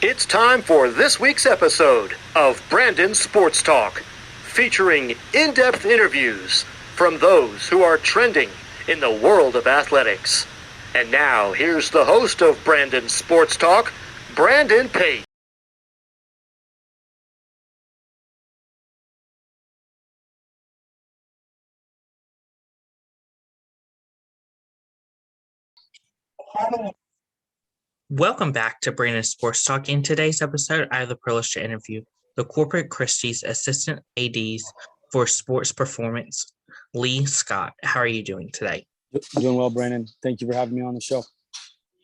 It's time for this week's episode of Brandon Sports Talk, featuring in-depth interviews from those who are trending in the world of athletics. And now, here's the host of Brandon Sports Talk, Brandon Pate. Welcome back to Brandon Sports Talk. In today's episode, I have the privilege to interview the Corpus Christi's Assistant ADs for Sports Performance, Lee Scott. How are you doing today? Doing well, Brandon. Thank you for having me on the show.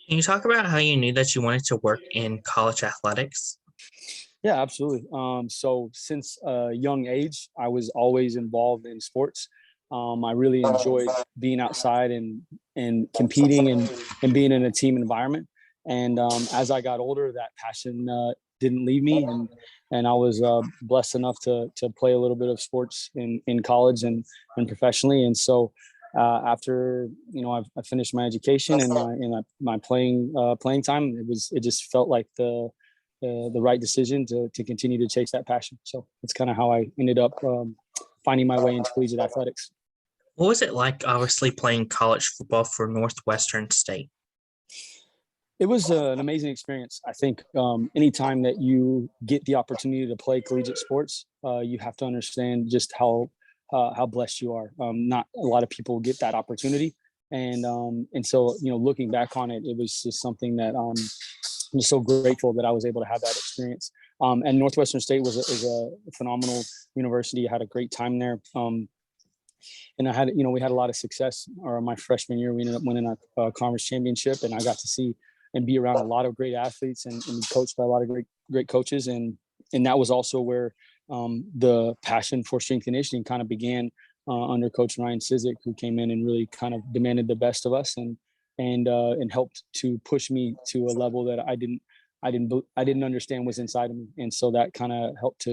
Can you talk about how you knew that you wanted to work in college athletics? Yeah, absolutely. So since a young age, I was always involved in sports. I really enjoyed being outside and competing and being in a team environment. And as I got older, that passion didn't leave me, and I was blessed enough to play a little bit of sports in college and professionally. And so after I finished my education and my playing time, it just felt like the right decision to continue to chase that passion. So it's kind of how I ended up finding my way into collegiate athletics. What was it like, obviously, playing college football for Northwestern State? It was an amazing experience. I think anytime that you get the opportunity to play collegiate sports, you have to understand just how blessed you are. Not a lot of people get that opportunity, and so looking back on it, it was just something that I'm just so grateful that I was able to have that experience. And Northwestern State is a phenomenal university. I had a great time there. And we had a lot of success. Or my freshman year, we ended up winning a conference championship, and I got to see and be around a lot of great athletes and be coached by a lot of great coaches. And that was also where the passion for strength and conditioning kind of began under Coach Ryan Sizik, who came in and really kind of demanded the best of us and helped to push me to a level that I didn't understand was inside of me. And so that kind of helped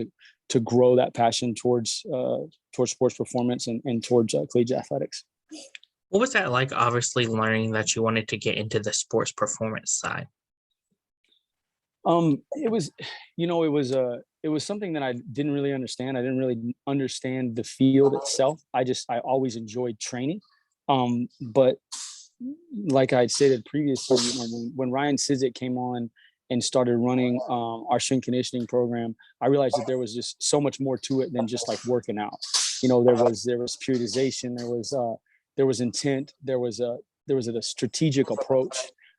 to grow that passion towards sports performance and towards collegiate athletics. What was that like, obviously, learning that you wanted to get into the sports performance side? It was something that I didn't really understand. I didn't really understand the field itself. I always enjoyed training. But like I stated previously, when Ryan Sizik came on and started running our strength conditioning program, I realized that there was just so much more to it than just like working out. There was periodization, there was intent, there was a strategic approach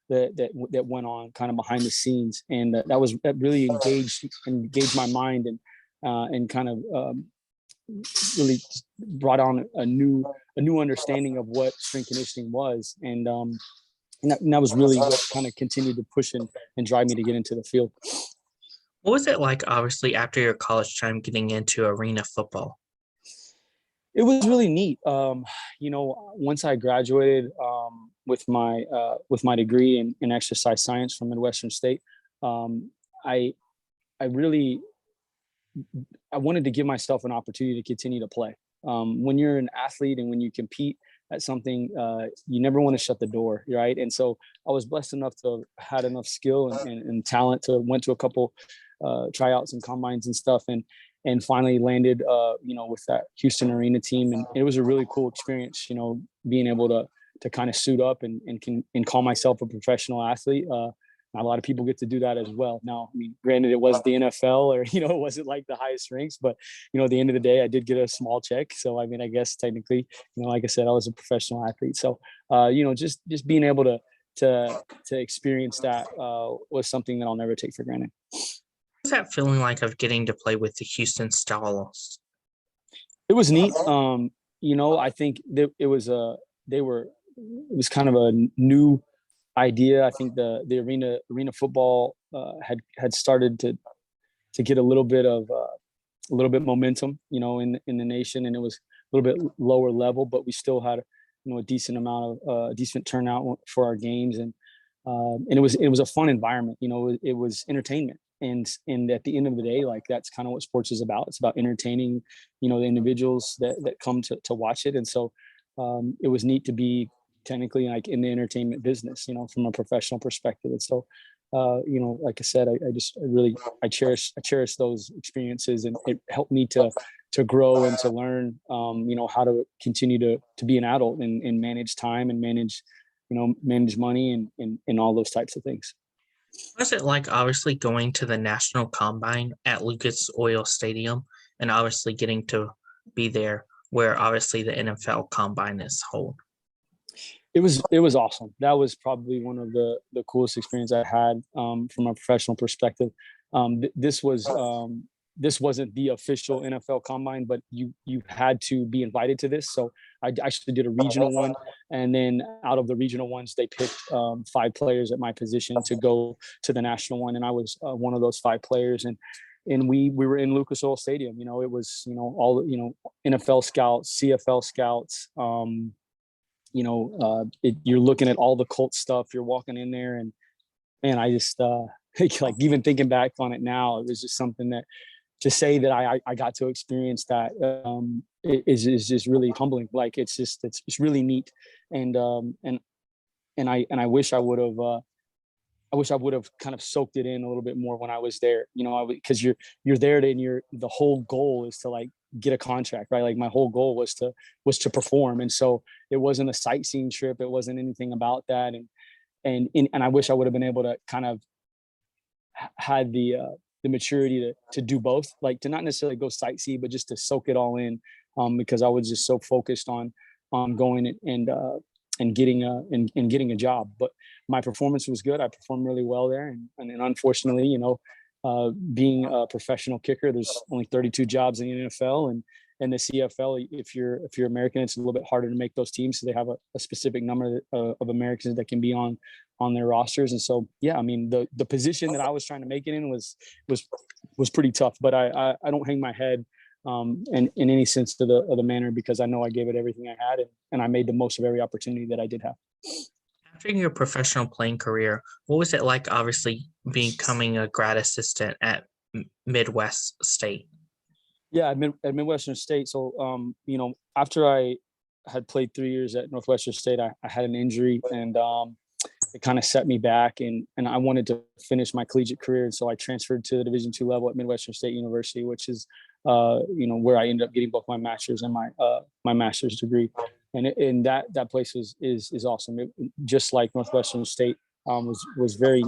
that went on kind of behind the scenes, and that really engaged my mind and kind of really brought on a new understanding of what strength conditioning was, and that was really what kind of continued to push and drive me to get into the field. What was it like, obviously, after your college time, getting into arena football? It was really neat. Once I graduated with my degree in exercise science from Northwestern State, I wanted to give myself an opportunity to continue to play. When you're an athlete and when you compete at something, you never want to shut the door, right? And so I was blessed enough to have had enough skill and talent to went to a couple tryouts and combines and stuff, and finally landed with that Houston arena team. And it was a really cool experience, being able to kind of suit up and call myself a professional athlete. Not a lot of people get to do that as well. Now, I mean, granted, it was the NFL, or it wasn't like the highest ranks, but at the end of the day, I did get a small check. So I mean, I guess technically, like I said, I was a professional athlete. So just being able to experience that was something that I'll never take for granted. What's that feeling like of getting to play with the Houston Stallions? It was neat. I think it was kind of a new idea. I think the arena football had started to get a little bit momentum, in the nation, and it was a little bit lower level, but we still had a decent amount of decent turnout for our games, and it was a fun environment. It was entertainment, and at the end of the day, like, that's kind of what sports is about. It's about entertaining the individuals that come to watch it. And so it was neat to be technically like in the entertainment business, from a professional perspective. And so like I said, I cherish those experiences, and it helped me to grow and to learn, how to continue to be an adult and manage time and manage money and all those types of things. Was it like obviously going to the national combine at Lucas Oil Stadium and obviously getting to be there where obviously the NFL combine is held? It was awesome. That was probably one of the coolest experience I had, from a professional perspective. This wasn't the official NFL combine, but you had to be invited to this. So I actually did a regional one, and then out of the regional ones, they picked 5 players at my position to go to the national one, and I was one of those 5 players. And we were in Lucas Oil Stadium. It was all NFL scouts, CFL scouts. You're looking at all the cult stuff. You're walking in there, and man, I just like even thinking back on it now, it was just something that, to say that I got to experience that, is just really humbling. Like it's really neat, and I wish I would have kind of soaked it in a little bit more when I was there. Because you're there and the whole goal is to like get a contract, right? Like my whole goal was to perform, and so it wasn't a sightseeing trip. It wasn't anything about that, and I wish I would have been able to kind of had the maturity to do both, like to not necessarily go sightsee, but just to soak it all in, because I was just so focused on going and getting a job. But my performance was good. I performed really well there, and unfortunately, being a professional kicker, there's only 32 jobs in the NFL, and the CFL. If you're American, it's a little bit harder to make those teams. So they have a specific number of Americans that can be on their rosters. And so, yeah, I mean, the position that I was trying to make it in was pretty tough. But I don't hang my head in any sense of the manner, because I know I gave it everything I had, and I made the most of every opportunity that I did have. After your professional playing career, what was it like obviously becoming a grad assistant at Midwest State? Yeah, at Midwestern State. So, after I had played 3 years at Northwestern State, I had an injury, and it kind of set me back, and I wanted to finish my collegiate career. And so I transferred to the Division II level at Midwestern State University, which is, where I ended up getting both my master's and my master's degree. And that place is awesome. Just like Northwestern State, was very,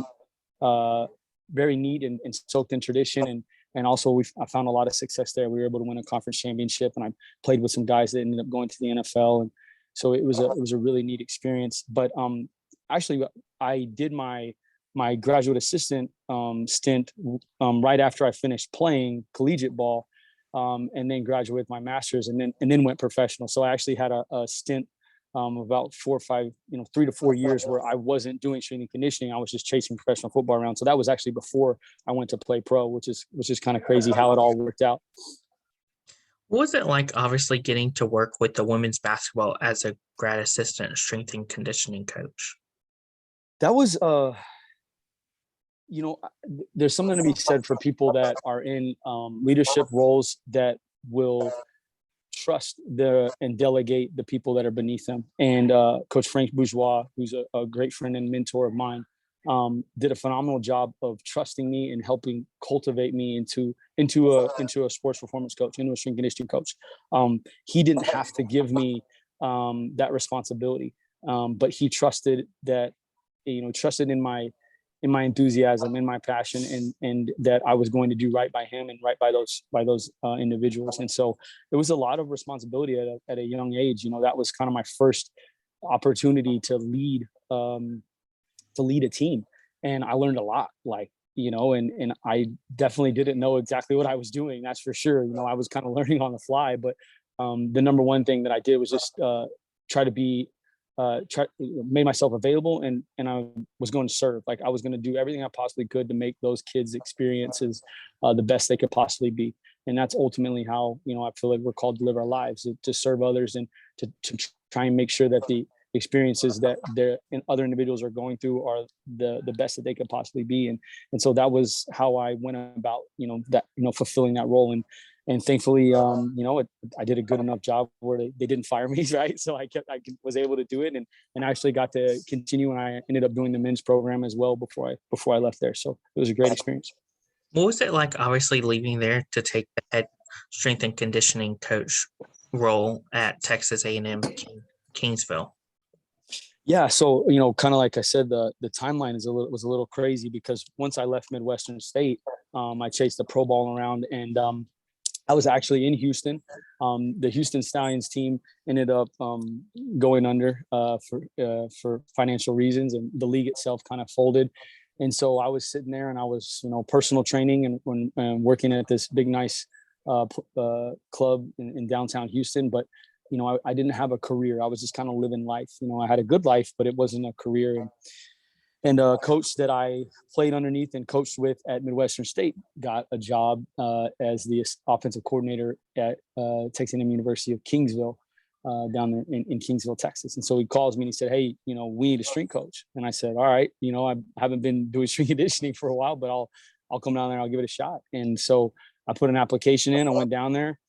very neat and soaked in tradition. And also I found a lot of success there. We were able to win a conference championship, and I played with some guys that ended up going to the NFL. And so it was a really neat experience. But actually, I did my graduate assistant stint right after I finished playing collegiate ball, and then graduated with my master's, and then went professional. So I actually had a stint about 4 or 5, 3 to 4 years where I wasn't doing strength and conditioning. I was just chasing professional football around. So that was actually before I went to play pro, which is kind of crazy how it all worked out. What was it like obviously getting to work with the women's basketball as a grad assistant strength and conditioning coach? That was, there's something to be said for people that are in leadership roles that will trust and delegate the people that are beneath them. And Coach Frank Bourgeois, who's a great friend and mentor of mine, did a phenomenal job of trusting me and helping cultivate me into a sports performance coach, into a strength conditioning coach. He didn't have to give me that responsibility, but he trusted that, trusted in my enthusiasm, in my passion, and that I was going to do right by him and right by those individuals. And so it was a lot of responsibility at a young age. That was kind of my first opportunity to lead a team, and I learned a lot. And I definitely didn't know exactly what I was doing. That's for sure. I was kind of learning on the fly, but the number one thing that I did was just made myself available, and I was going to serve. Like, I was going to do everything I possibly could to make those kids' experiences the best they could possibly be. And that's ultimately how, I feel like we're called to live our lives, to serve others and to try and make sure that the experiences that other individuals are going through are the best that they could possibly be. And so that was how I went about, fulfilling that role. and thankfully, I did a good enough job where they didn't fire me, right? So I was able to do it, and actually got to continue. And I ended up doing the men's program as well before I left there. So it was a great experience. What was it like, obviously, leaving there to take the head strength and conditioning coach role at Texas A&M Kingsville? Yeah, so kind of like I said, the timeline was a little crazy, because once I left Midwestern State, I chased the pro ball around, and I was actually in Houston. The Houston Stallions team ended up going under for financial reasons, and the league itself kind of folded. And so I was sitting there, and I was personal training and working at this big nice club in downtown Houston, but I didn't have a career. I was just kind of living life. I had a good life, but it wasn't a career. And a coach that I played underneath and coached with at Midwestern State got a job as the offensive coordinator at Texas A&M University of Kingsville, down there in Kingsville, Texas. And so he calls me and he said, "Hey, we need a strength coach." And I said, "All right, I haven't been doing strength conditioning for a while, but I'll come down there. I'll give it a shot." And so I put an application in. I went down there,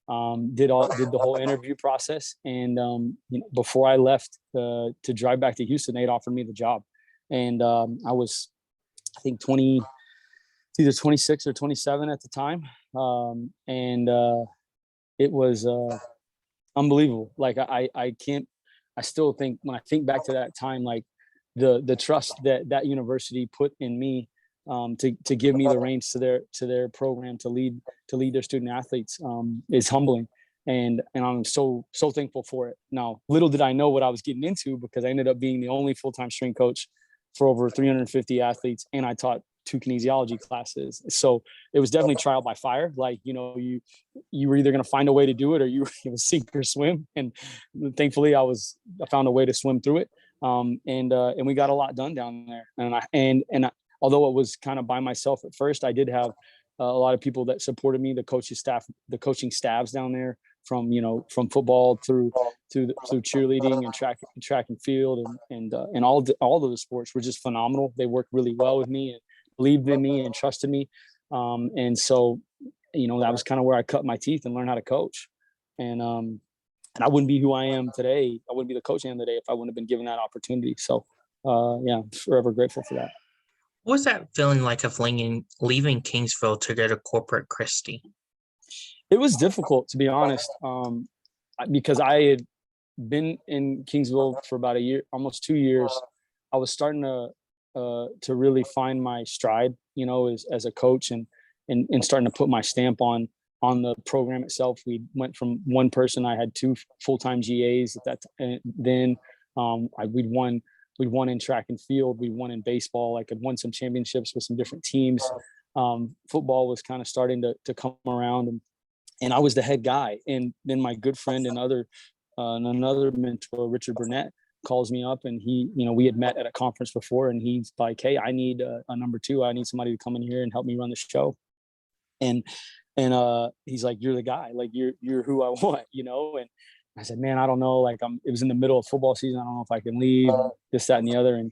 did the whole interview process, and before I left to drive back to Houston, they'd offered me the job. And I was, I think, either 26 or 27 at the time. And it was unbelievable. Like I still think, when I think back to that time, like the trust that university put in me, to give me the reins to their program, to lead their student athletes, is humbling. And I'm so thankful for it. Now, little did I know what I was getting into, because I ended up being the only full-time strength coach for over 350 athletes, and I taught 2 kinesiology classes. So it was definitely trial by fire. Like, you were either going to find a way to do it, or you were going to sink or swim. And thankfully I found a way to swim through it. And we got a lot done down there. And although it was kind of by myself at first, I did have a lot of people that supported me, the coaching staffs down there, from football through cheerleading and track and field, and all of the sports were just phenomenal. They worked really well with me and believed in me and trusted me. And so, that was kind of where I cut my teeth and learned how to coach. And I wouldn't be who I am today. I wouldn't be the coach I am today if I wouldn't have been given that opportunity. So, I'm forever grateful for that. What was that feeling like of leaving Kingsville to go to Corpus Christi? It was difficult, to be honest, because I had been in Kingsville for about a year, almost 2 years. I was starting to really find my stride, as a coach, and starting to put my stamp on the program itself. We went from one person. I had 2 full-time GAs at that time. Then we'd won in track and field. We won in baseball. I had won some championships with some different teams. Football was kind of starting to come around, and I was the head guy. And then my good friend and another mentor, Richard Burnett, calls me up, and we had met at a conference before, and he's like, "Hey, I need a number 2. I need somebody to come in here and help me run the show." And he's like, "You're the guy. Like, you're who I want," And I said, "Man, I don't know. Like, it was in the middle of football season. I don't know if I can leave, this, that, and the other." And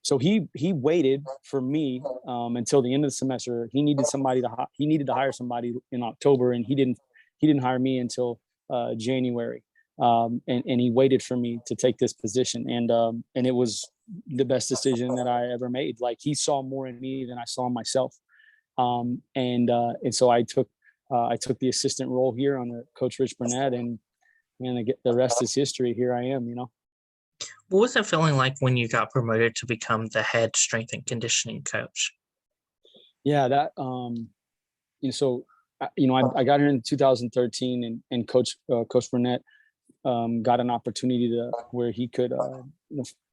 so he waited for me until the end of the semester. He needed to hire somebody in October, and he didn't hire me until January. And he waited for me to take this position. And it was the best decision that I ever made. Like, he saw more in me than I saw in myself. And so I took the assistant role here under Coach Rich Burnett, and the rest is history. Here I am, What was it feeling like when you got promoted to become the head strength and conditioning coach? Yeah, that, so, I got here in 2013, and Coach Burnett got an opportunity where he could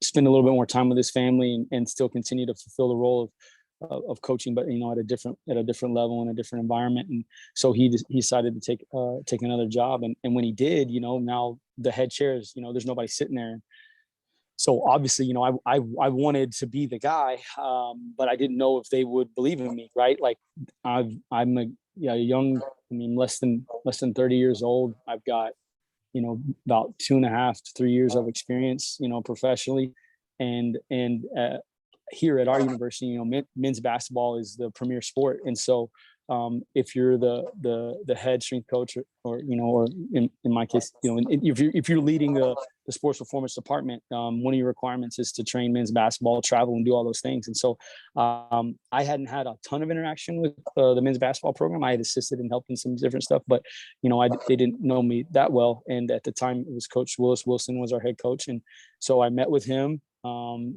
spend a little bit more time with his family, and still continue to fulfill the role of coaching, but at a different level, in a different environment. And so he decided to take another job. And when he did, now the head chairs, there's nobody sitting there. So obviously, I wanted to be the guy, but I didn't know if they would believe in me, right? Like, I'm a young, less than 30 years old. I've got, about 2.5 to 3 years of experience, professionally. And here at our university, men's basketball is the premier sport. And so if you're the head strength coach, or in my case, if you're leading the sports performance department, one of your requirements is to train men's basketball, travel, and do all those things. And so I hadn't had a ton of interaction with the men's basketball program. I had assisted and helped in some different stuff, but they didn't know me that well. And at the time, it was Coach Willis Wilson was our head coach, and so I met with him,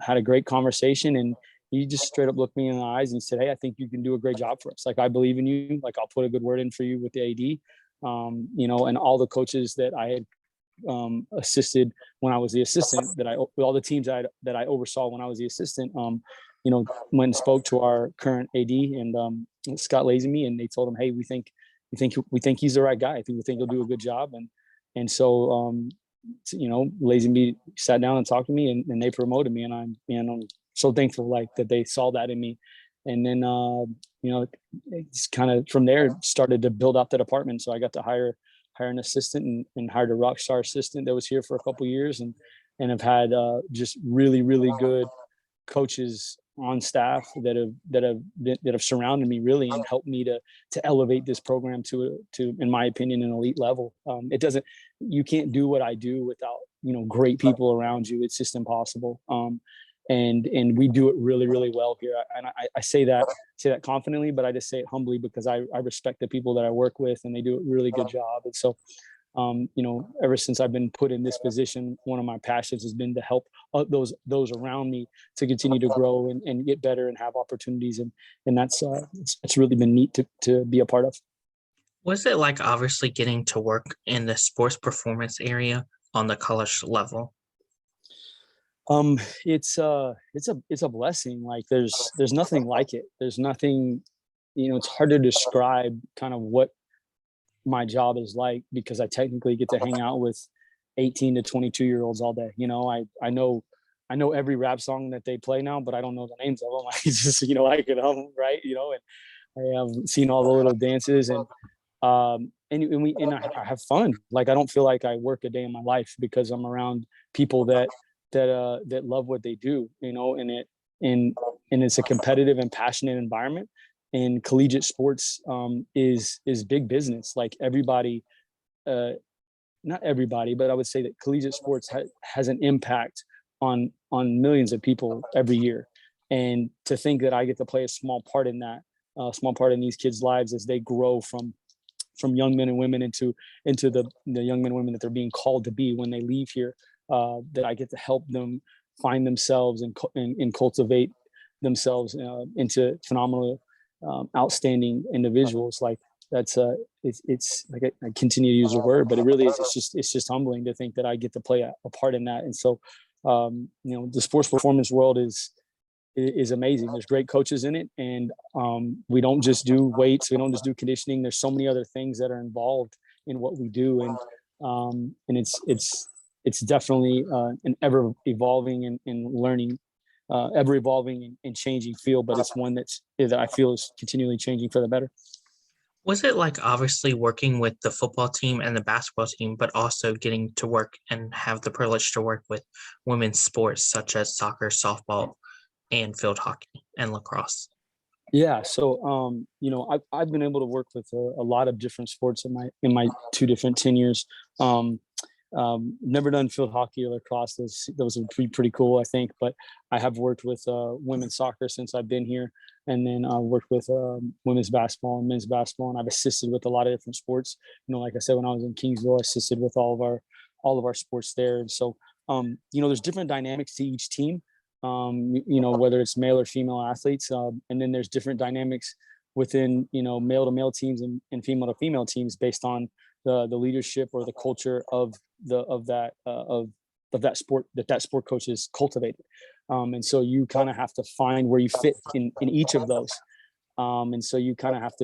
had a great conversation, and he just straight up looked me in the eyes and said, "Hey, I think you can do a great job for us. Like, I believe in you. Like, I'll put a good word in for you with the AD." And all the coaches that I had assisted when I was the assistant, all the teams that I oversaw when I was the assistant, went and spoke to our current AD and Scott Lazenby, and they told him, "Hey, we think he's the right guy. We think he'll do a good job." And so Lazenby sat down and talked to me, and they promoted me, and I'm so thankful that they saw that in me. And then it's kind of from there started to build up the department. So I got to hire an assistant and hired a rock star assistant that was here for a couple of years, and have had just really, really good coaches on staff that have surrounded me really and helped me to elevate this program to, in my opinion, an elite level. You can't do what I do without great people around you. It's just impossible. And we do it really, really well here. And I say that confidently, but I just say it humbly because I respect the people that I work with, and they do a really good job. And so, ever since I've been put in this position, one of my passions has been to help those around me to continue to grow and get better and have opportunities. And that's it's really been neat to be a part of. Was it like obviously getting to work in the sports performance area on the college level? It's a blessing. Like there's nothing like it. There's nothing, it's hard to describe kind of what my job is like, because I technically get to hang out with 18 to 22-year-olds all day. I know every rap song that they play now, but I don't know the names of them. I just, I can hum them, right. And I have seen all the little dances, and I have fun. Like, I don't feel like I work a day in my life because I'm around people that love what they do, and it's a competitive and passionate environment. And collegiate sports is big business. Like everybody, not everybody, but I would say that collegiate sports has an impact on millions of people every year. And to think that I get to play a small part in that, small part in these kids' lives as they grow from young men and women into the young men and women that they're being called to be when they leave here. That I get to help them find themselves and cultivate themselves into phenomenal, outstanding individuals. Like that's it's like I continue to use the word, but it really is. It's just humbling to think that I get to play a part in that. And so, the sports performance world is amazing. There's great coaches in it, and we don't just do weights. We don't just do conditioning. There's so many other things that are involved in what we do, and it's definitely an ever evolving and learning, ever evolving and changing field, but it's one that I feel is continually changing for the better. Was it like obviously working with the football team and the basketball team, but also getting to work and have the privilege to work with women's sports such as soccer, softball, and field hockey and lacrosse? Yeah, so I've been able to work with a lot of different sports in my two different tenures. Never done field hockey or lacrosse. Those would be pretty cool, I think. But I have worked with women's soccer since I've been here, and then I worked with women's basketball and men's basketball, and I've assisted with a lot of different sports. Like I said, when I was in Kingsville, I assisted with all of our sports there. And so, there's different dynamics to each team. Whether it's male or female athletes, and then there's different dynamics within male to male teams and female to female teams based on the leadership or the culture of that sport that sport coach is cultivated. And so you kind of have to find where you fit in each of those. And so you kind of have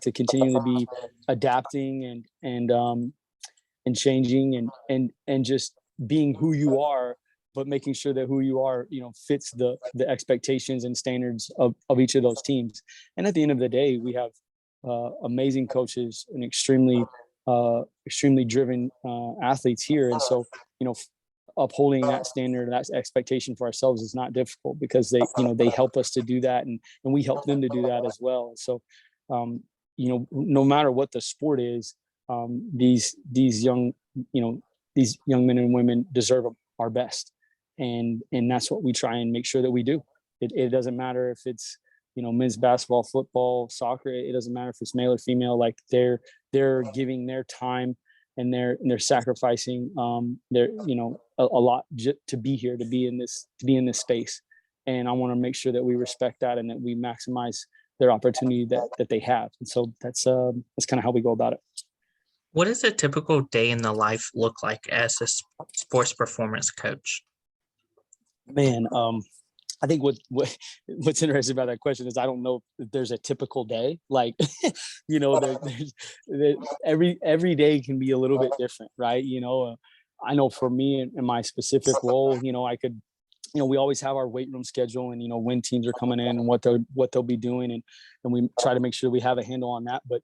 to continue to be adapting and changing and just being who you are, but making sure that who you are, fits the expectations and standards of each of those teams. And at the end of the day, we have amazing coaches and extremely driven athletes here. And so, upholding that standard, that expectation for ourselves is not difficult because they help us to do that. And we help them to do that as well. So, no matter what the sport is, these young men and women deserve our best, and that's what we try and make sure that we do. It doesn't matter if it's men's basketball, football, soccer. It doesn't matter if it's male or female. Like they're giving their time, and they're sacrificing a lot to be here, to be in this space. And I want to make sure that we respect that and that we maximize their opportunity that they have. And so that's kind of how we go about it. What does a typical day in the life look like as a sports performance coach? Man, I think what's interesting about that question is I don't know if there's a typical day. Like, every day can be a little bit different, right? I know for me in my specific role, I could, we always have our weight room schedule and when teams are coming in and what they'll be doing, and we try to make sure we have a handle on that. But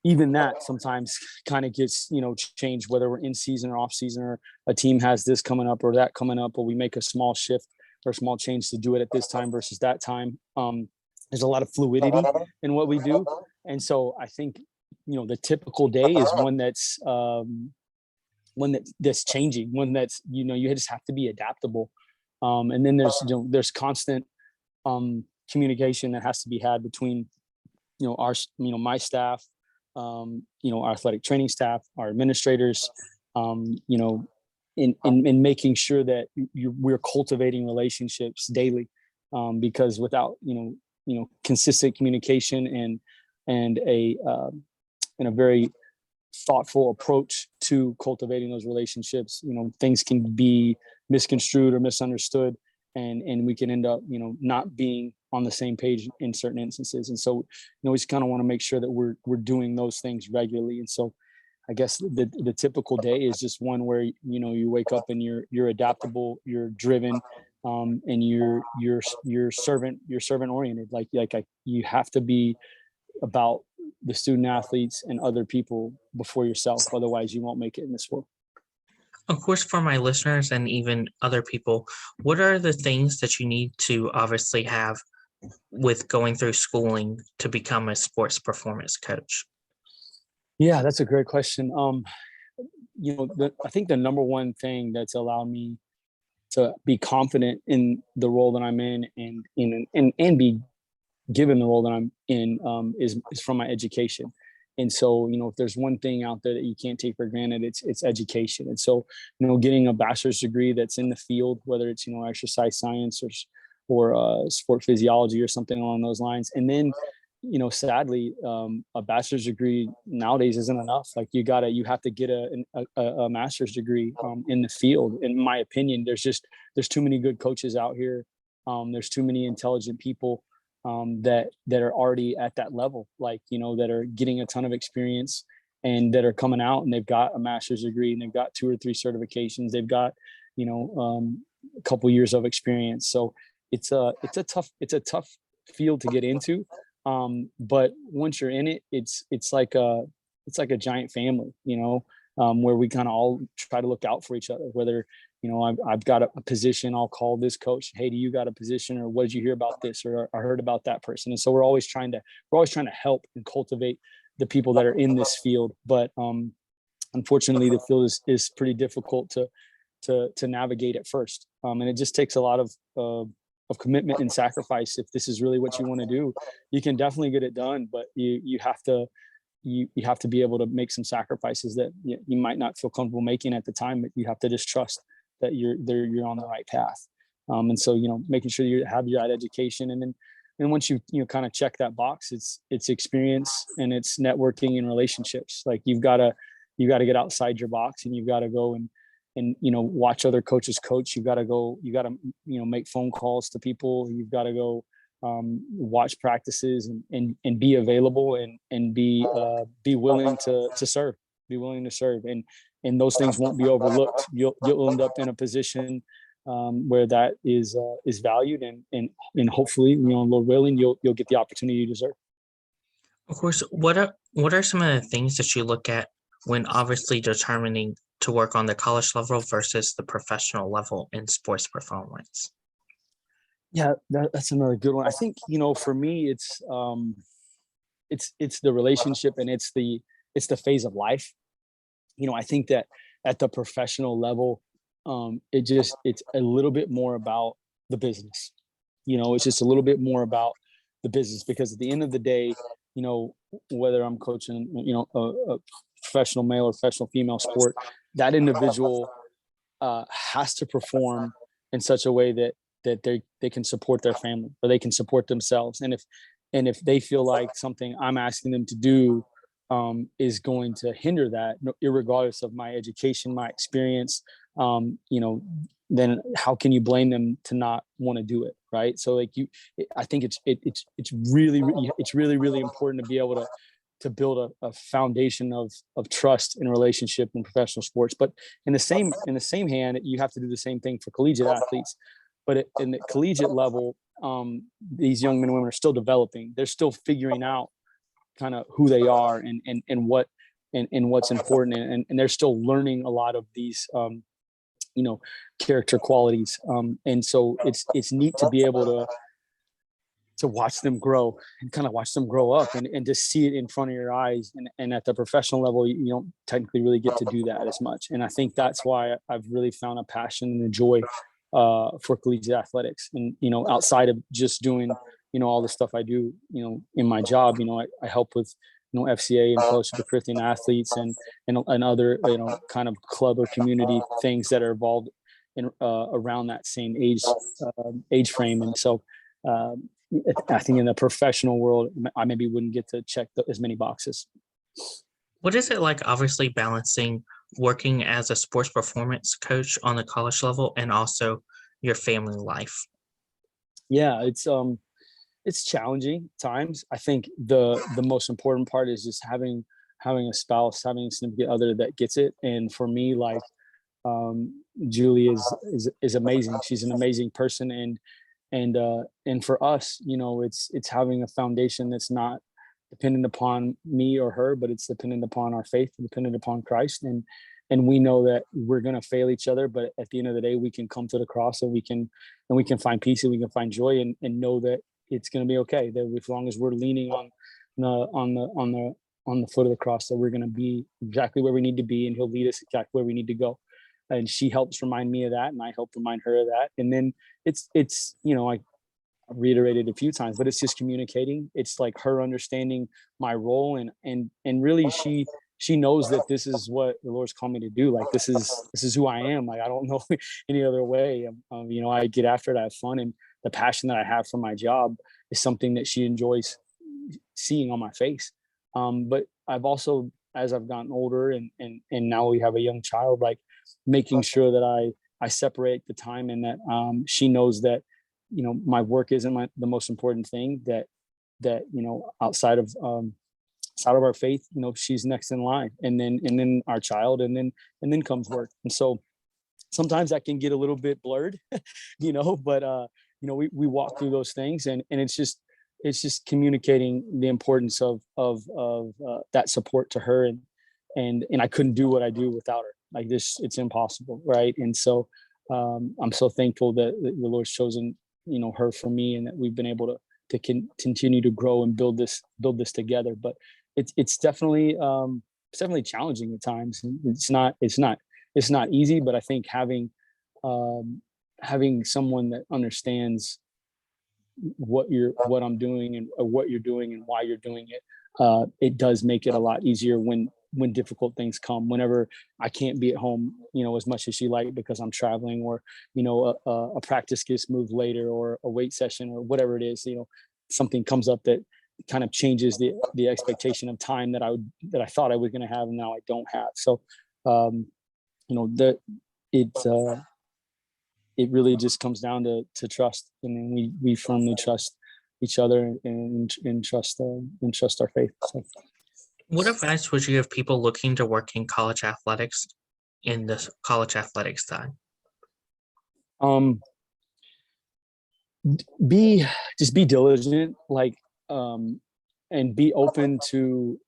even that sometimes kind of gets changed, whether we're in season or off season, or a team has this coming up or that coming up, or we make a small shift or small change to do it at this time versus that time. There's a lot of fluidity in what we do, and so I think the typical day is one that's changing, one that's you just have to be adaptable, and then there's constant communication that has to be had between my staff, our athletic training staff, our administrators, in making sure that we're cultivating relationships daily, because without consistent communication and a very thoughtful approach to cultivating those relationships, things can be misconstrued or misunderstood, and we can end up not being on the same page in certain instances. And so we just kind of want to make sure that we're doing those things regularly. And so I guess the typical day is just one where you wake up and you're adaptable, you're driven, and you're servant oriented. You have to be about the student athletes and other people before yourself. Otherwise, you won't make it in this world. Of course, for my listeners and even other people, what are the things that you need to obviously have with going through schooling to become a sports performance coach? Yeah, that's a great question. I think the number one thing that's allowed me to be confident in the role that I'm in and be given the role that I'm in is from my education. And so, if there's one thing out there that you can't take for granted, it's education. And so, getting a bachelor's degree that's in the field, whether it's, exercise science or sport physiology or something along those lines. And then, sadly, a bachelor's degree nowadays isn't enough. Like you have to get a master's degree in the field. In my opinion, there's too many good coaches out here. There's too many intelligent people that are already at that level, that are getting a ton of experience and that are coming out and they've got a master's degree and they've got 2 or 3 certifications. They've got, a couple years of experience. So it's a tough field to get into. But once you're in it, it's like a giant family, where we kind of all try to look out for each other, whether, I've got a position, I'll call this coach, hey, do you got a position, or what did you hear about this, or I heard about that person. And so we're always trying to help and cultivate the people that are in this field. But unfortunately, the field is pretty difficult to navigate at first. And it just takes a lot of commitment and sacrifice. If this is really what you want to do, you can definitely get it done, but you have to be able to make some sacrifices that you might not feel comfortable making at the time, but you have to just trust that you're on the right path. And so, making sure you have your education, and then once you kind of check that box, it's experience and it's networking and relationships. Like you got to get outside your box, and you've got to go and watch other coaches coach. You got to make phone calls to people. You've got to go watch practices and be available and be willing to serve. Be willing to serve, and those things won't be overlooked. You'll end up in a position where that is valued, and hopefully, Lord willing, you'll get the opportunity you deserve. Of course, what are some of the things that you look at when obviously determining to work on the college level versus the professional level in sports performance? Yeah, that's another good one. I think, for me, it's it's the relationship, and it's the phase of life. I think that at the professional level, it's a little bit more about the business. It's just a little bit more about the business, because at the end of the day, whether I'm coaching, a professional male or professional female sport, that individual has to perform in such a way that they can support their family, or they can support themselves. And if they feel like something I'm asking them to do is going to hinder that, irregardless of my education, my experience, then how can you blame them to not want to do it, right? So I think it's really really important to be able to build a foundation of trust and relationship in professional sports. But in the same hand, you have to do the same thing for collegiate athletes. But in the collegiate level, these young men and women are still developing. They're still figuring out kind of who they are and what's important, and they're still learning a lot of these character qualities, and so it's neat to be able to watch them grow and kind of watch them grow up, and to see it in front of your eyes. And at the professional level, you don't technically really get to do that as much. And I think that's why I've really found a passion and a joy for collegiate athletics. And outside of just doing all the stuff I do in my job, I help with FCA and Fellowship of Christian Athletes, and other kind of club or community things that are involved in around that same age frame. And so I think in the professional world, I maybe wouldn't get to check as many boxes. What is it like, obviously, balancing working as a sports performance coach on the college level and also your family life? Yeah, it's challenging times. I think the most important part is just having a spouse, having a significant other that gets it. And for me, like, Julie is amazing. She's an amazing person. And for us, it's having a foundation that's not dependent upon me or her, but it's dependent upon our faith, dependent upon Christ. And we know that we're going to fail each other, but at the end of the day, we can come to the cross, and we can find peace, and we can find joy, and know that it's going to be okay. That as long as we're leaning on the foot of the cross, that we're going to be exactly where we need to be, and He'll lead us exactly where we need to go. And she helps remind me of that, and I help remind her of that. And then it's I reiterated a few times, but it's just communicating. It's like her understanding my role, and really she knows that this is what the Lord's called me to do. Like, this is who I am. Like, I don't know any other way. I get after it. I have fun, and the passion that I have for my job is something that she enjoys seeing on my face. But I've also, as I've gotten older, and now we have a young child, like, making sure that I separate the time, and that she knows that my work isn't the most important thing. That outside of our faith, she's next in line, and then our child, and then comes work. And so sometimes that can get a little bit blurred, but we walk through those things, and it's just communicating the importance of that support to her, and I couldn't do what I do without her. Like this, it's impossible, right? And so I'm so thankful that the Lord's chosen her for me, and that we've been able to continue to grow and build this together. But it's definitely challenging at times. It's not easy, but I think having someone that understands what I'm doing, and what you're doing, and why you're doing it, it does make it a lot easier when difficult things come. Whenever I can't be at home, as much as she liked, because I'm traveling, or a practice gets moved later, or a weight session, or whatever it is, something comes up that kind of changes the expectation of time that I thought I was going to have, and now I don't have. So that it really just comes down to trust, and we firmly trust each other, and trust our faith. So. What advice would you give people looking to work in college athletics, in the college athletics side? Be diligent, like, and be open to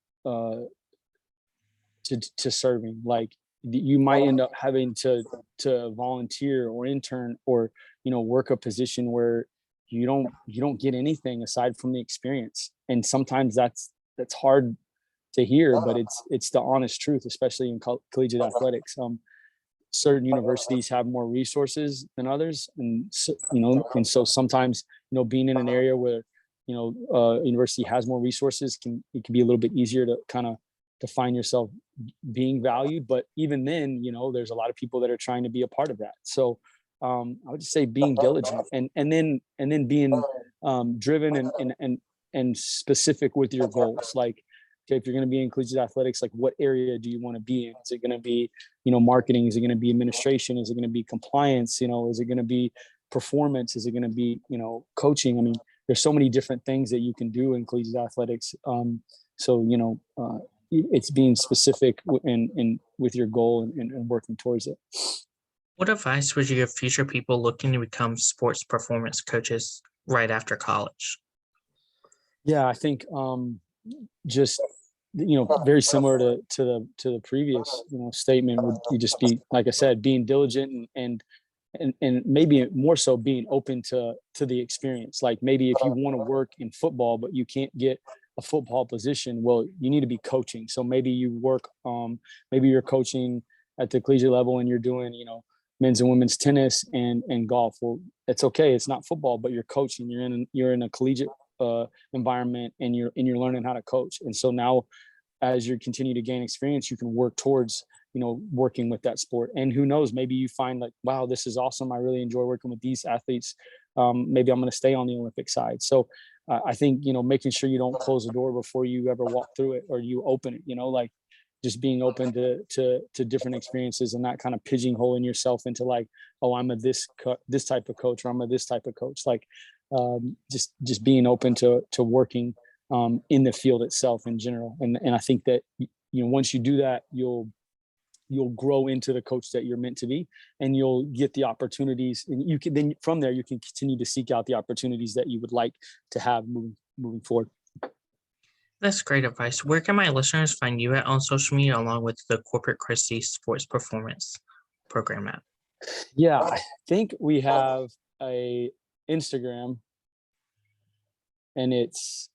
serving. Like, you might end up having to volunteer or intern, or work a position where you don't get anything aside from the experience. And sometimes that's that's hard to hear, but it's the honest truth, especially in collegiate athletics. Certain universities have more resources than others, and so, and so sometimes being in an area where university has more resources can be a little bit easier to kind of to find yourself being valued. But even then, there's a lot of people that are trying to be a part of that. So I would just say being diligent and then being driven and specific with your goals. Like, okay, if you're going to be in collegiate athletics, like what area do you want to be in? Is it going to be, marketing? Is it going to be administration? Is it going to be compliance? Is it going to be performance? Is it going to be, coaching? I mean, there's so many different things that you can do in collegiate athletics. It's being specific and with your goal and working towards it. What advice would you give future people looking to become sports performance coaches right after college? Yeah, I think just very similar to the previous statement would you just be, like I said, being diligent and maybe more so being open to the experience. Like maybe if you want to work in football but you can't get a football position, well, you need to be coaching. So maybe you work maybe you're coaching at the collegiate level and you're doing men's and women's tennis and golf. Well, it's okay, it's not football, but you're coaching. You're in a collegiate environment and you're learning how to coach. And so now as you continue to gain experience, you can work towards working with that sport. And who knows, maybe you find like, wow, this is awesome, I really enjoy working with these athletes. Maybe I'm going to stay on the Olympic side. So I think making sure you don't close the door before you ever walk through it, or you open it, like just being open to different experiences and not kind of pigeonholing yourself into like, oh, I'm this type of coach, or I'm this type of coach. Like just being open to working in the field itself in general. And I think that once you do that, you'll grow into the coach that you're meant to be, and you'll get the opportunities, and you can then from there you can continue to seek out the opportunities that you would like to have moving forward. That's great advice. Where can my listeners find you at on social media, along with the Corpus Christi Sports Performance Program app? Yeah, I think we have a Instagram, and it's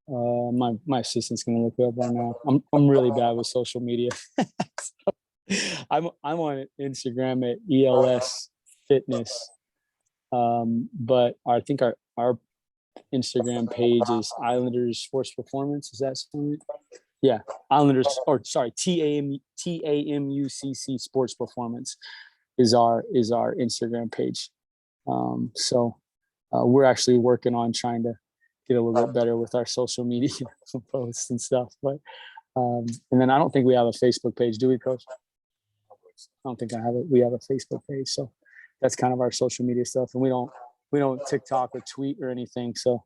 my assistant's gonna look it up right now. I'm really bad with social media. I'm on Instagram at ELS Fitness, but I think our Instagram page is Islanders Sports Performance. Is that something? Yeah, Islanders, or sorry, TAMUCC Sports Performance is our Instagram page. So we're actually working on trying to get a little bit better with our social media posts and stuff. But and then I don't think we have a Facebook page, do we, Coach? I don't think I have it. We have a Facebook page, so that's kind of our social media stuff, and we don't TikTok or tweet or anything. So,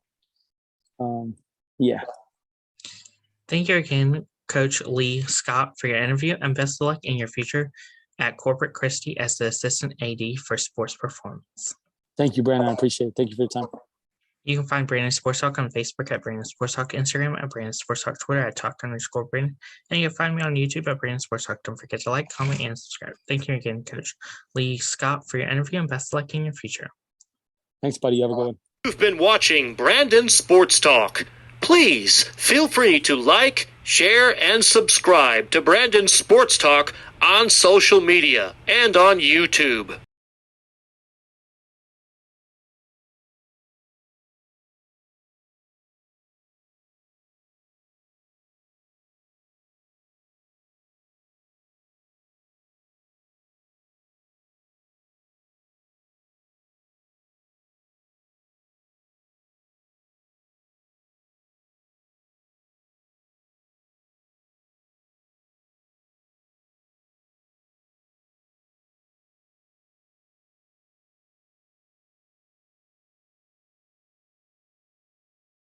yeah. Thank you again, Coach Lee Scott, for your interview, and best of luck in your future at Corpus Christi as the Assistant AD for Sports Performance. Thank you, Brandon. I appreciate it. Thank you for your time. You can find Brandon Sports Talk on Facebook at Brandon Sports Talk, Instagram at Brandon Sports Talk, Twitter at Talk_Brandon, and you can find me on YouTube at Brandon Sports Talk. Don't forget to like, comment, and subscribe. Thank you again, Coach Lee Scott, for your interview, and best of luck in your future. Thanks, buddy. Have a good one. You've been watching Brandon Sports Talk. Please feel free to like, share, and subscribe to Brandon Sports Talk on social media and on YouTube.